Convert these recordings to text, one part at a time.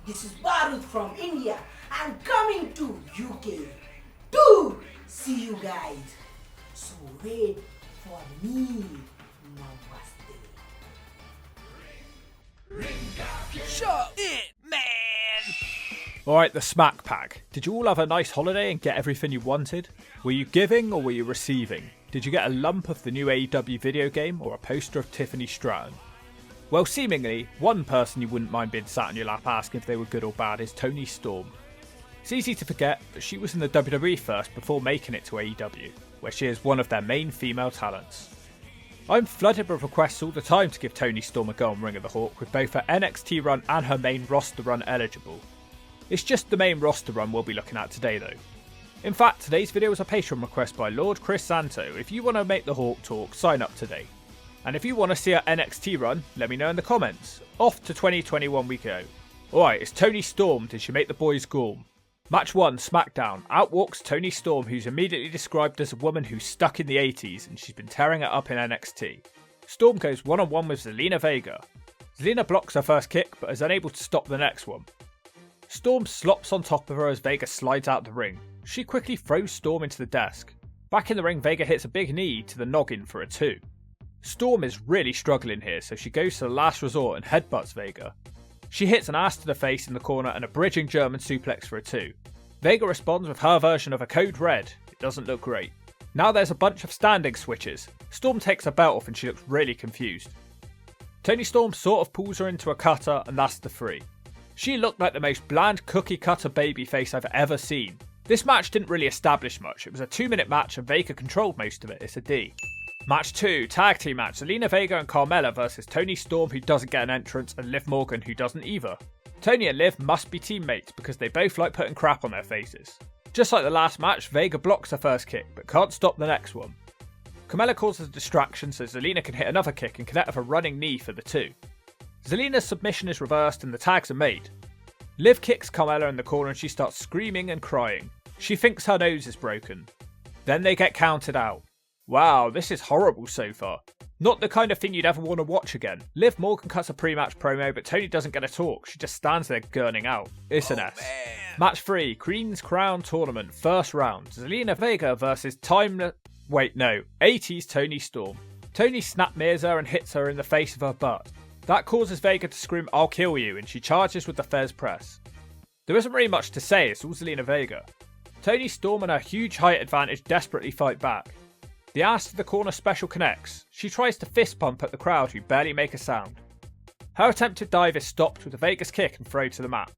This is Barut from India and coming to UK to see you guys. So wait for me. Namaste. Shut it, man! Alright, the smack pack. Did you all have a nice holiday and get everything you wanted? Were you giving or were you receiving? Did you get a lump of the new AEW video game or a poster of Tiffany Stratton? Well, seemingly, one person you wouldn't mind being sat on your lap asking if they were good or bad is Toni Storm. It's easy to forget, but she was in the WWE first before making it to AEW, where she is one of their main female talents. I'm flooded with requests all the time to give Toni Storm a go on Ring of the Hawk, with both her NXT run and her main roster run eligible. It's just the main roster run we'll be looking at today though. In fact, today's video is a Patreon request by Lord Chris Santo. If you want to make the Hawk talk, sign up today. And if you want to see her NXT run, let me know in the comments. Off to 2021 we go. Alright, it's Toni Storm. Did she make the boys gorm? Match 1, SmackDown. Out walks Toni Storm, who's immediately described as a woman who's stuck in the 80s and she's been tearing it up in NXT. Storm goes one-on-one with Zelina Vega. Zelina blocks her first kick but is unable to stop the next one. Storm slops on top of her as Vega slides out the ring. She quickly throws Storm into the desk. Back in the ring, Vega hits a big knee to the noggin for a 2. Storm is really struggling here, so she goes to the last resort and headbutts Vega. She hits an ass to the face in the corner and a bridging German suplex for a 2. Vega responds with her version of a code red. It doesn't look great. Now there's a bunch of standing switches. Storm takes her belt off and she looks really confused. Toni Storm sort of pulls her into a cutter and that's the 3. She looked like the most bland cookie cutter babyface I've ever seen. This match didn't really establish much. It was a 2-minute match and Vega controlled most of it. It's a D. Match 2, tag team match, Zelina Vega and Carmella versus Toni Storm, who doesn't get an entrance, and Liv Morgan, who doesn't either. Toni and Liv must be teammates because they both like putting crap on their faces. Just like the last match, Vega blocks her first kick but can't stop the next one. Carmella causes a distraction so Zelina can hit another kick and connect with a running knee for the 2. Zelina's submission is reversed and the tags are made. Liv kicks Carmella in the corner and she starts screaming and crying. She thinks her nose is broken. Then they get counted out. Wow, this is horrible so far. Not the kind of thing you'd ever want to watch again. Liv Morgan cuts a pre-match promo, but Toni doesn't get a talk. She just stands there gurning out. It's an S. Man. Match 3, Queen's Crown Tournament, first round. Zelina Vega versus 80s Toni Storm. Toni snap-mirrors her and hits her in the face of her butt. That causes Vega to scream, "I'll kill you," and she charges with the Fez press. There isn't really much to say, it's all Zelina Vega. Toni Storm and her huge height advantage desperately fight back. The ass to the corner special connects. She tries to fist pump at the crowd who barely make a sound. Her attempted dive is stopped with a Vegas kick and throw to the mat.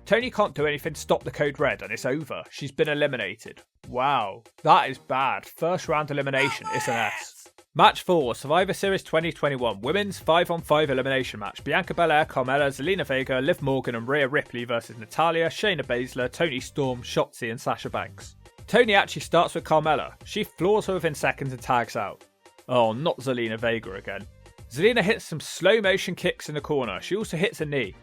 Toni can't do anything to stop the code red and it's over. She's been eliminated. Wow, that is bad. First round elimination, it's an S. Match 4, Survivor Series 2021, Women's 5-on-5 elimination match. Bianca Belair, Carmella, Zelina Vega, Liv Morgan and Rhea Ripley versus Natalya, Shayna Baszler, Toni Storm, Shotzi and Sasha Banks. Toni actually starts with Carmella. She floors her within seconds and tags out. Oh, not Zelina Vega again. Zelina hits some slow motion kicks in the corner. She also hits a knee.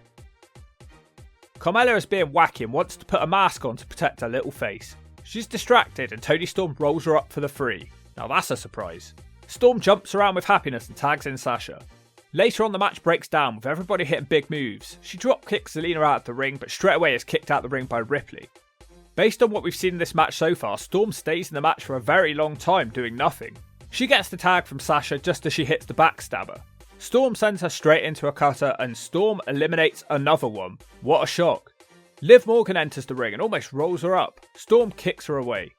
Carmella is being wacky and wants to put a mask on to protect her little face. She's distracted and Toni Storm rolls her up for the 3. Now that's a surprise. Storm jumps around with happiness and tags in Sasha. Later on the match breaks down with everybody hitting big moves. She drop kicks Zelina out of the ring but straight away is kicked out the ring by Ripley. Based on what we've seen in this match so far, Storm stays in the match for a very long time doing nothing. She gets the tag from Sasha just as she hits the backstabber. Storm sends her straight into a cutter and Storm eliminates another one. What a shock. Liv Morgan enters the ring and almost rolls her up. Storm kicks her away.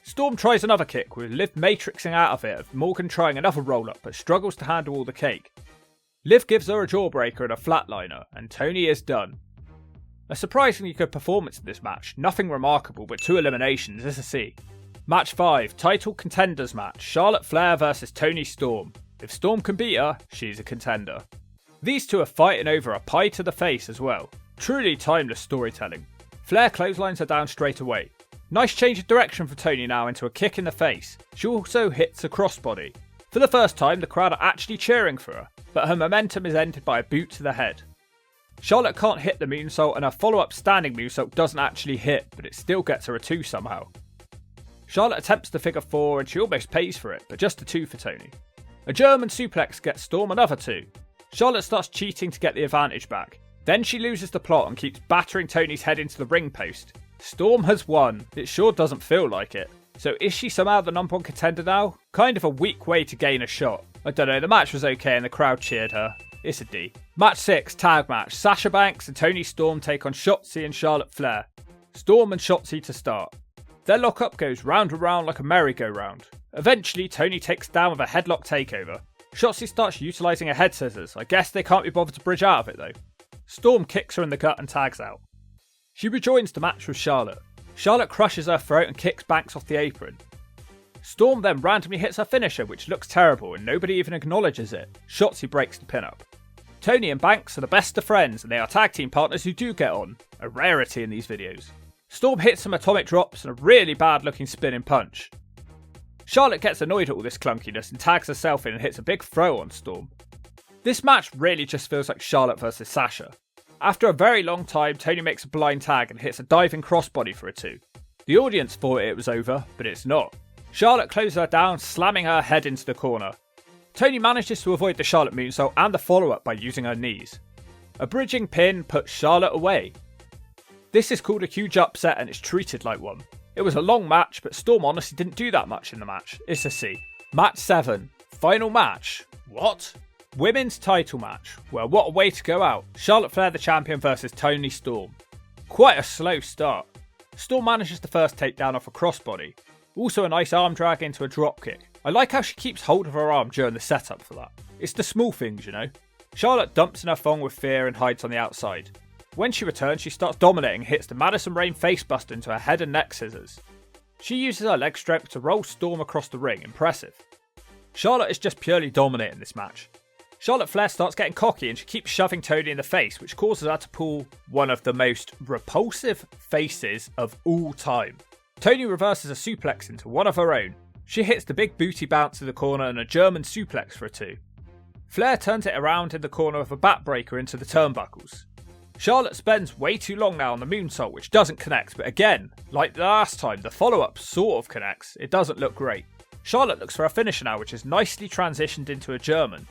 Storm tries another kick with Liv matrixing out of it, Morgan trying another roll up but struggles to handle all the cake. Liv gives her a jawbreaker and a flatliner and Toni is done. A surprisingly good performance in this match, nothing remarkable but 2 eliminations is a C. Match 5, title contenders match, Charlotte Flair versus Toni Storm. If Storm can beat her, she's a contender. These two are fighting over a pie to the face as well. Truly timeless storytelling. Flair clotheslines her down straight away. Nice change of direction for Toni now into a kick in the face. She also hits a crossbody. For the first time, the crowd are actually cheering for her, but her momentum is ended by a boot to the head. Charlotte can't hit the moonsault and her follow-up standing moonsault doesn't actually hit, but it still gets her a 2 somehow. Charlotte attempts the figure 4 and she almost pays for it, but just a 2 for Toni. A German suplex gets Storm another 2. Charlotte starts cheating to get the advantage back. Then she loses the plot and keeps battering Toni's head into the ring post. Storm has won. It sure doesn't feel like it. So is she somehow the number one contender now? Kind of a weak way to gain a shot. I don't know, the match was okay and the crowd cheered her. It's a D. Match 6, tag match. Sasha Banks and Toni Storm take on Shotzi and Charlotte Flair. Storm and Shotzi to start. Their lockup goes round and round like a merry-go-round. Eventually, Toni takes down with a headlock takeover. Shotzi starts utilising her head scissors. I guess they can't be bothered to bridge out of it though. Storm kicks her in the gut and tags out. She rejoins the match with Charlotte. Charlotte crushes her throat and kicks Banks off the apron. Storm then randomly hits her finisher, which looks terrible and nobody even acknowledges it. Shotzi breaks the pin-up. Toni and Banks are the best of friends and they are tag team partners who do get on. A rarity in these videos. Storm hits some atomic drops and a really bad looking spinning punch. Charlotte gets annoyed at all this clunkiness and tags herself in and hits a big throw on Storm. This match really just feels like Charlotte versus Sasha. After a very long time, Toni makes a blind tag and hits a diving crossbody for a 2. The audience thought it was over, but it's not. Charlotte closes her down, slamming her head into the corner. Toni manages to avoid the Charlotte moonsault and the follow-up by using her knees. A bridging pin puts Charlotte away. This is called a huge upset and it's treated like one. It was a long match, but Storm honestly didn't do that much in the match. It's a C. Match 7. Final match. What? Women's title match. Well, what a way to go out. Charlotte Flair the champion versus Toni Storm. Quite a slow start. Storm manages the first takedown off a crossbody. Also a nice arm drag into a dropkick. I like how she keeps hold of her arm during the setup for that. It's the small things, you know. Charlotte dumps in her thong with fear and hides on the outside. When she returns, she starts dominating and hits the Madison Rain facebuster into her head and neck scissors. She uses her leg strength to roll Storm across the ring. Impressive. Charlotte is just purely dominating this match. Charlotte Flair starts getting cocky and she keeps shoving Toni in the face, which causes her to pull one of the most repulsive faces of all time. Toni reverses a suplex into one of her own. She hits the big booty bounce to the corner and a German suplex for a 2. Flair turns it around in the corner with a backbreaker into the turnbuckles. Charlotte spends way too long now on the moonsault, which doesn't connect, but again, like the last time, the follow-up sort of connects. It doesn't look great. Charlotte looks for her finisher now, which is nicely transitioned into a German.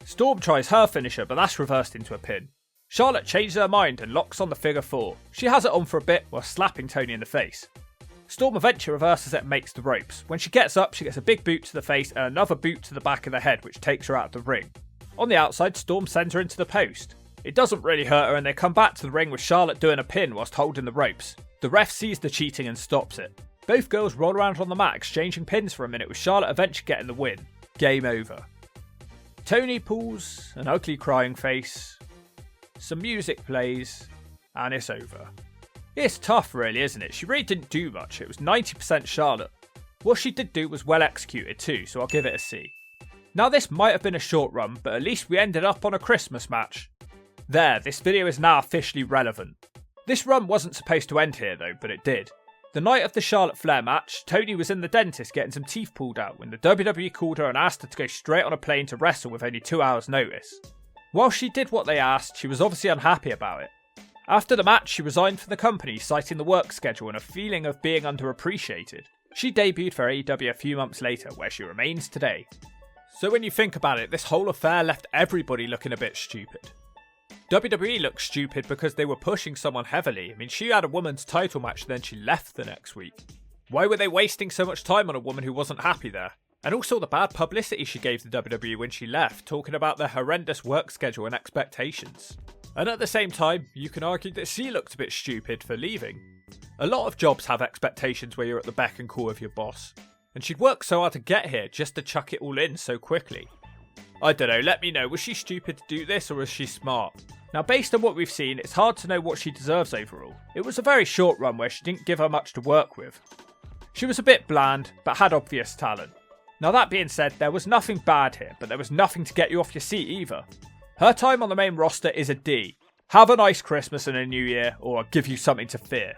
Storm tries her finisher, but that's reversed into a pin. Charlotte changes her mind and locks on the figure 4. She has it on for a bit while slapping Toni in the face. Storm eventually reverses it and makes the ropes. When she gets up, she gets a big boot to the face and another boot to the back of the head, which takes her out of the ring. On the outside, Storm sends her into the post. It doesn't really hurt her and they come back to the ring with Charlotte doing a pin whilst holding the ropes. The ref sees the cheating and stops it. Both girls roll around on the mat exchanging pins for a minute with Charlotte eventually getting the win. Game over. Toni pulls an ugly crying face. Some music plays and it's over. It's tough really, isn't it? She really didn't do much. It was 90% Charlotte. What she did do was well executed too, so I'll give it a C. Now this might have been a short run, but at least we ended up on a Christmas match. There, this video is now officially relevant. This run wasn't supposed to end here though, but it did. The night of the Charlotte Flair match, Toni was in the dentist getting some teeth pulled out when the WWE called her and asked her to go straight on a plane to wrestle with only 2 hours notice. While she did what they asked, she was obviously unhappy about it. After the match, she resigned from the company, citing the work schedule and a feeling of being underappreciated. She debuted for AEW a few months later, where she remains today. So when you think about it, this whole affair left everybody looking a bit stupid. WWE looked stupid because they were pushing someone heavily. I mean, she had a women's title match, then she left the next week. Why were they wasting so much time on a woman who wasn't happy there? And also the bad publicity she gave the WWE when she left, talking about their horrendous work schedule and expectations. And at the same time, you can argue that she looked a bit stupid for leaving. A lot of jobs have expectations where you're at the beck and call of your boss. And she'd worked so hard to get here just to chuck it all in so quickly. I don't know, let me know, was she stupid to do this or was she smart? Now based on what we've seen, it's hard to know what she deserves overall. It was a very short run where she didn't give her much to work with. She was a bit bland, but had obvious talent. Now that being said, there was nothing bad here, but there was nothing to get you off your seat either. Her time on the main roster is a D. Have a nice Christmas and a New Year, or I'll give you something to fear.